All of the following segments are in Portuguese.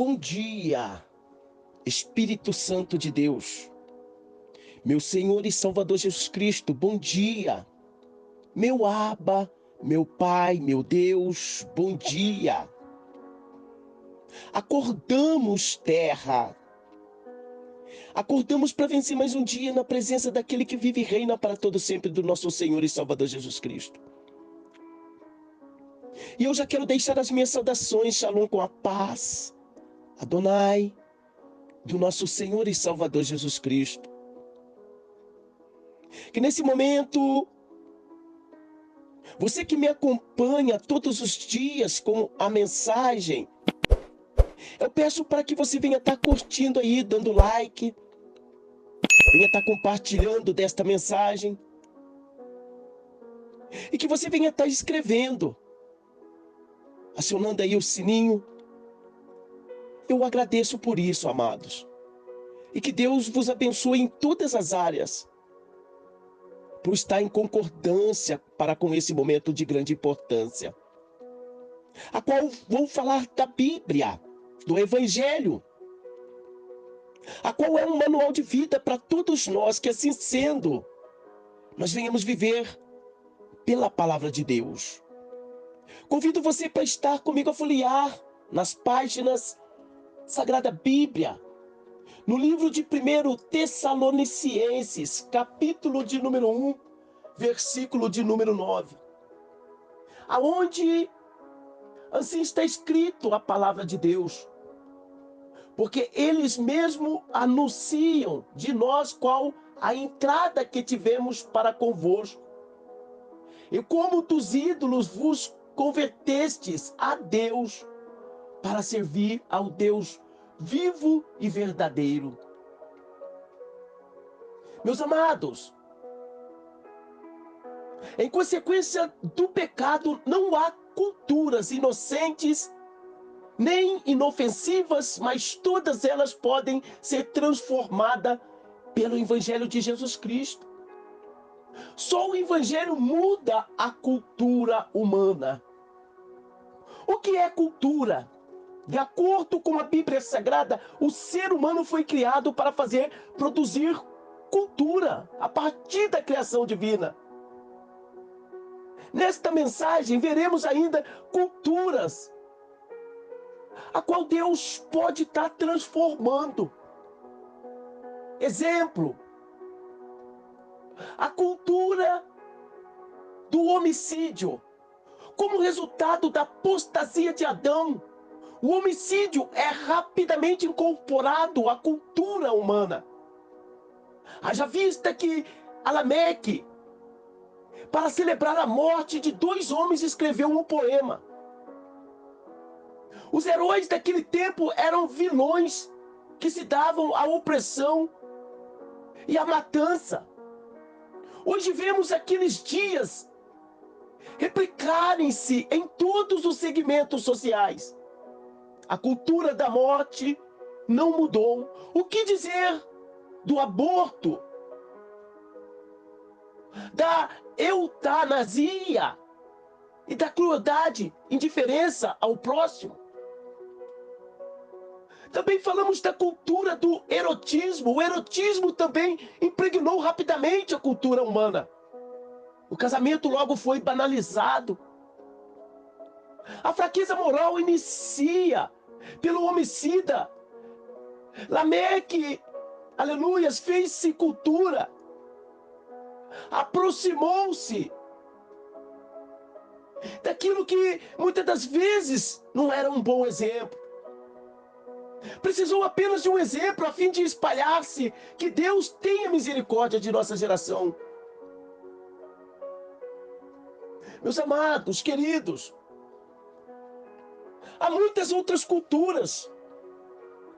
Bom dia, Espírito Santo de Deus, meu Senhor e Salvador Jesus Cristo, bom dia, meu Abba, meu Pai, meu Deus, bom dia. Acordamos, terra, acordamos para vencer mais um dia na presença daquele que vive e reina para todo sempre, do nosso Senhor e Salvador Jesus Cristo. E eu já quero deixar as minhas saudações, shalom, com a paz, Adonai, do nosso Senhor e Salvador Jesus Cristo. Que nesse momento, você que me acompanha todos os dias com a mensagem, eu peço para que você venha estar curtindo aí, dando like, venha estar compartilhando desta mensagem, e que você venha estar escrevendo, acionando aí o sininho. Eu agradeço por isso, amados, e que Deus vos abençoe em todas as áreas, por estar em concordância para com esse momento de grande importância, a qual vou falar da Bíblia, do Evangelho, a qual é um manual de vida para todos nós, que assim sendo, nós venhamos viver pela palavra de Deus. Convido você para estar comigo a folhear nas páginas Sagrada Bíblia, no livro de 1 Tessalonicenses, capítulo de número 1, versículo de número 9, aonde assim está escrito a palavra de Deus, porque eles mesmos anunciam de nós qual a entrada que tivemos para convosco, e como dos ídolos vos convertestes a Deus, para servir ao Deus vivo e verdadeiro. Meus amados, em consequência do pecado, não há culturas inocentes nem inofensivas, mas todas elas podem ser transformadas pelo Evangelho de Jesus Cristo. Só o Evangelho muda a cultura humana. O que é cultura? De acordo com a Bíblia Sagrada, o ser humano foi criado para produzir cultura a partir da criação divina. Nesta mensagem veremos ainda culturas a qual Deus pode estar transformando. Exemplo, a cultura do homicídio. Como resultado da apostasia de Adão, o homicídio é rapidamente incorporado à cultura humana. Haja vista que Lameque, para celebrar a morte de 2 homens, escreveu um poema. Os heróis daquele tempo eram vilões que se davam à opressão e à matança. Hoje vemos aqueles dias replicarem-se em todos os segmentos sociais. A cultura da morte não mudou. O que dizer do aborto, da eutanásia e da crueldade, indiferença ao próximo? Também falamos da cultura do erotismo. O erotismo também impregnou rapidamente a cultura humana. O casamento logo foi banalizado. A fraqueza moral inicia pelo homicida. Lameque, aleluias, fez-se cultura. Aproximou-se daquilo que muitas das vezes não era um bom exemplo. Precisou apenas de um exemplo a fim de espalhar-se. Que Deus tenha misericórdia de nossa geração. Meus amados, queridos, há muitas outras culturas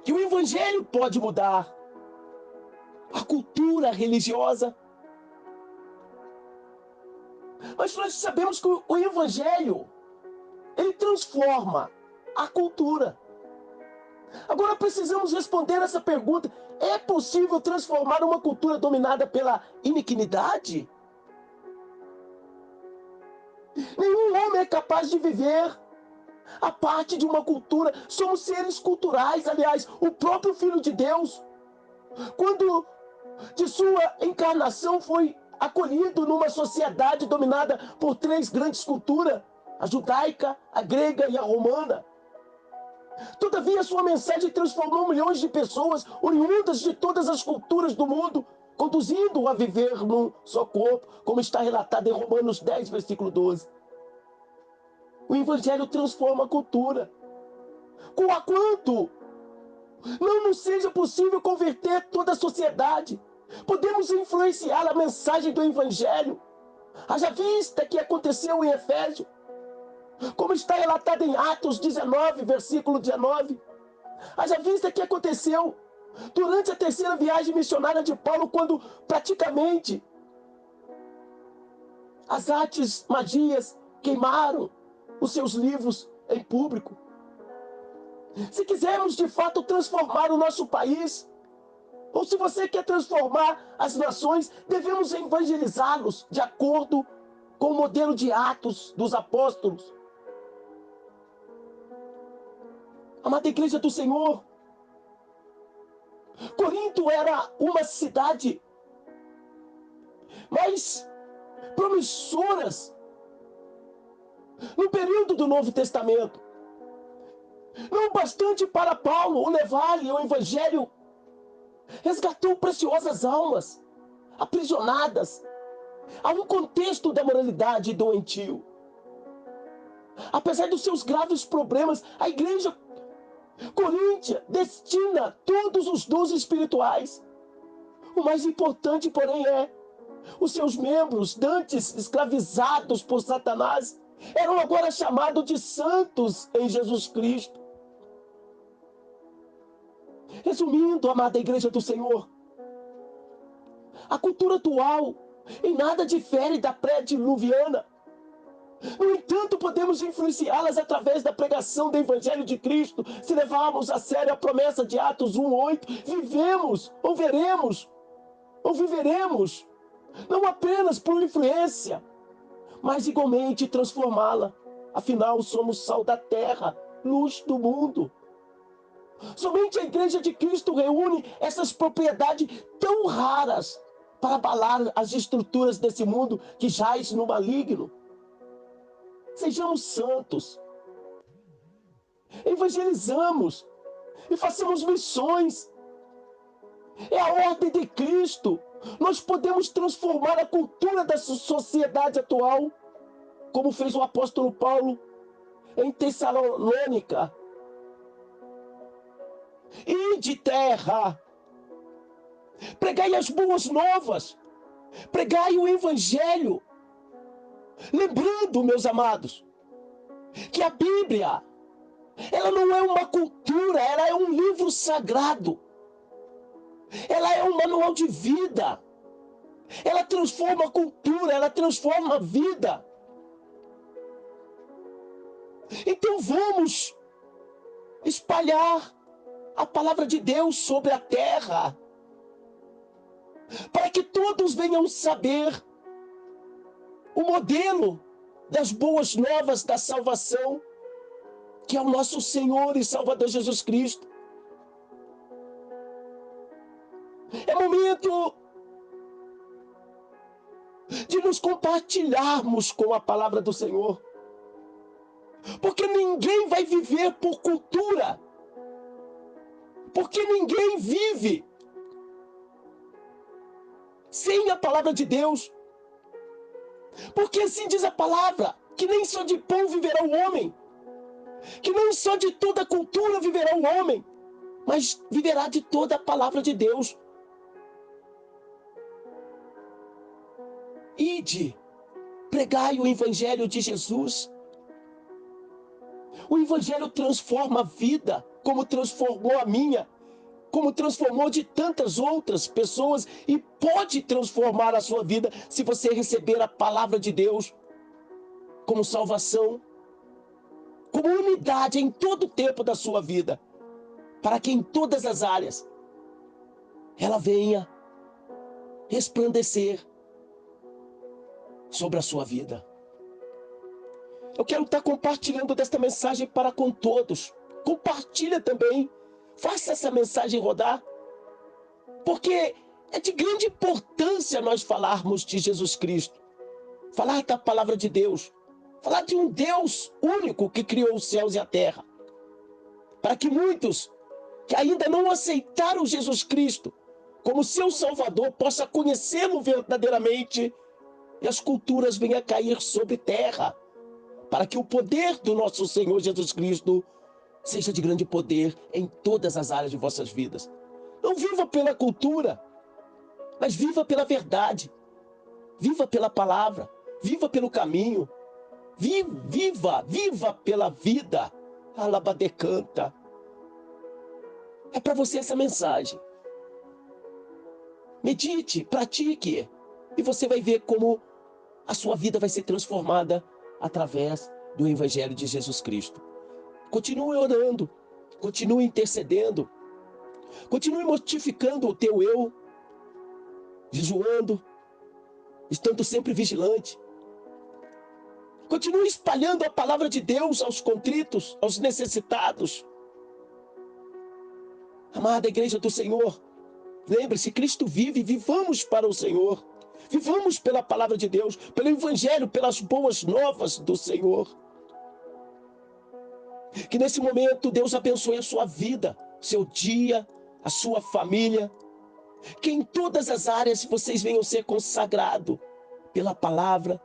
que o Evangelho pode mudar. A cultura religiosa. Mas nós sabemos que o Evangelho, ele transforma a cultura. Agora precisamos responder essa pergunta: é possível transformar uma cultura dominada pela iniquidade? Nenhum homem é capaz de viver a parte de uma cultura, somos seres culturais. Aliás, o próprio Filho de Deus, quando de sua encarnação foi acolhido numa sociedade dominada por três grandes culturas, a judaica, a grega e a romana. Todavia, sua mensagem transformou milhões de pessoas oriundas de todas as culturas do mundo, conduzindo-o a viver num só corpo, como está relatado em Romanos 10, versículo 12. O Evangelho transforma a cultura. Quanto não nos seja possível converter toda a sociedade, podemos influenciar a mensagem do Evangelho. Haja vista que aconteceu em Efésio, como está relatado em Atos 19, versículo 19. Haja vista que aconteceu durante a terceira viagem missionária de Paulo, quando praticamente as artes magias queimaram os seus livros em público. Se quisermos de fato transformar o nosso país, ou se você quer transformar as nações, devemos evangelizá-los de acordo com o modelo de Atos dos Apóstolos. Amada Igreja do Senhor, Corinto era uma cidade mais promissoras no período do Novo Testamento. Não bastante para Paulo o levar-lhe o Evangelho, resgatou preciosas almas aprisionadas a um contexto da moralidade doentio. Apesar dos seus graves problemas, a igreja coríntia destina todos os dons espirituais. O mais importante, porém, é os seus membros, dantes escravizados por Satanás, eram agora chamados de santos em Jesus Cristo. Resumindo, amada Igreja do Senhor, a cultura atual em nada difere da pré-diluviana. No entanto, podemos influenciá-las através da pregação do Evangelho de Cristo. Se levarmos a sério a promessa de Atos 1:8, vivemos, ou veremos, ou viveremos, não apenas por influência, mas igualmente transformá-la. Afinal, somos sal da terra, luz do mundo. Somente a Igreja de Cristo reúne essas propriedades tão raras para abalar as estruturas desse mundo que jaz no maligno. Sejamos santos, evangelizamos e façamos missões. É a ordem de Cristo. Nós podemos transformar a cultura da sociedade atual, como fez o apóstolo Paulo em Tessalônica. Ide terra, pregai as boas novas, pregai o Evangelho. Lembrando, meus amados, que a Bíblia, ela não é uma cultura, ela é um livro sagrado. Ela é um manual de vida. Ela transforma a cultura, ela transforma a vida. Então vamos espalhar a palavra de Deus sobre a terra, para que todos venham saber o modelo das boas novas da salvação, que é o nosso Senhor e Salvador Jesus Cristo. É momento de nos compartilharmos com a palavra do Senhor, porque ninguém vai viver por cultura, porque ninguém vive sem a palavra de Deus. Porque assim diz a palavra, que nem só de pão viverá o homem, que não só de toda cultura viverá o homem, mas viverá de toda a palavra de Deus. Ide, pregai o Evangelho de Jesus. O Evangelho transforma a vida, como transformou a minha, como transformou de tantas outras pessoas, e pode transformar a sua vida se você receber a palavra de Deus como salvação, como unidade em todo o tempo da sua vida, para que em todas as áreas ela venha resplandecer sobre a sua vida. Eu quero estar compartilhando desta mensagem para com todos. Compartilha também. Faça essa mensagem rodar. Porque é de grande importância nós falarmos de Jesus Cristo. Falar da palavra de Deus. Falar de um Deus único que criou os céus e a terra. Para que muitos que ainda não aceitaram Jesus Cristo como seu Salvador possam conhecê-lo verdadeiramente e as culturas venham a cair sobre terra. Para que o poder do nosso Senhor Jesus Cristo seja de grande poder em todas as áreas de vossas vidas. Não viva pela cultura, mas viva pela verdade. Viva pela palavra. Viva pelo caminho. Viva pela vida. Alabadecanta. É para você essa mensagem. Medite, pratique, e você vai ver como a sua vida vai ser transformada através do Evangelho de Jesus Cristo. Continue orando, continue intercedendo, continue mortificando o teu eu, jejuando, estando sempre vigilante. Continue espalhando a palavra de Deus aos contritos, aos necessitados. Amada igreja do Senhor, lembre-se, Cristo vive, vivamos para o Senhor. Vivamos pela palavra de Deus, pelo Evangelho, pelas boas novas do Senhor. Que nesse momento Deus abençoe a sua vida, seu dia, a sua família. Que em todas as áreas vocês venham ser consagrados pela palavra,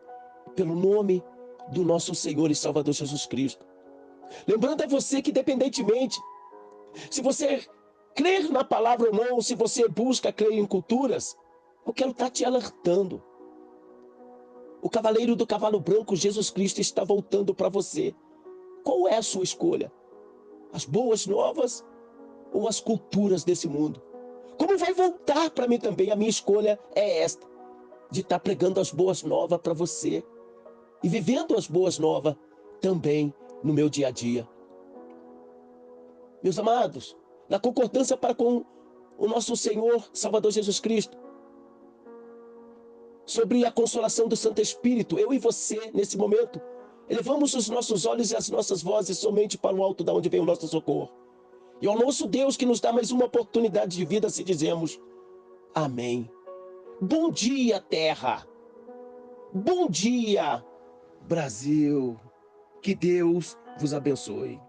pelo nome do nosso Senhor e Salvador Jesus Cristo. Lembrando a você que, independentemente, se você crer na palavra ou não, se você busca crer em culturas, eu quero estar te alertando. O cavaleiro do cavalo branco, Jesus Cristo, está voltando para você. Qual é a sua escolha? As boas novas ou as culturas desse mundo? Como vai voltar para mim também? A minha escolha é esta, de estar pregando as boas novas para você e vivendo as boas novas também no meu dia a dia. Meus amados, na concordância para com o nosso Senhor Salvador Jesus Cristo, sobre a consolação do Santo Espírito, eu e você, nesse momento, elevamos os nossos olhos e as nossas vozes somente para o alto da onde vem o nosso socorro. E ao nosso Deus que nos dá mais uma oportunidade de vida, se dizemos amém. Bom dia, terra. Bom dia, Brasil. Que Deus vos abençoe.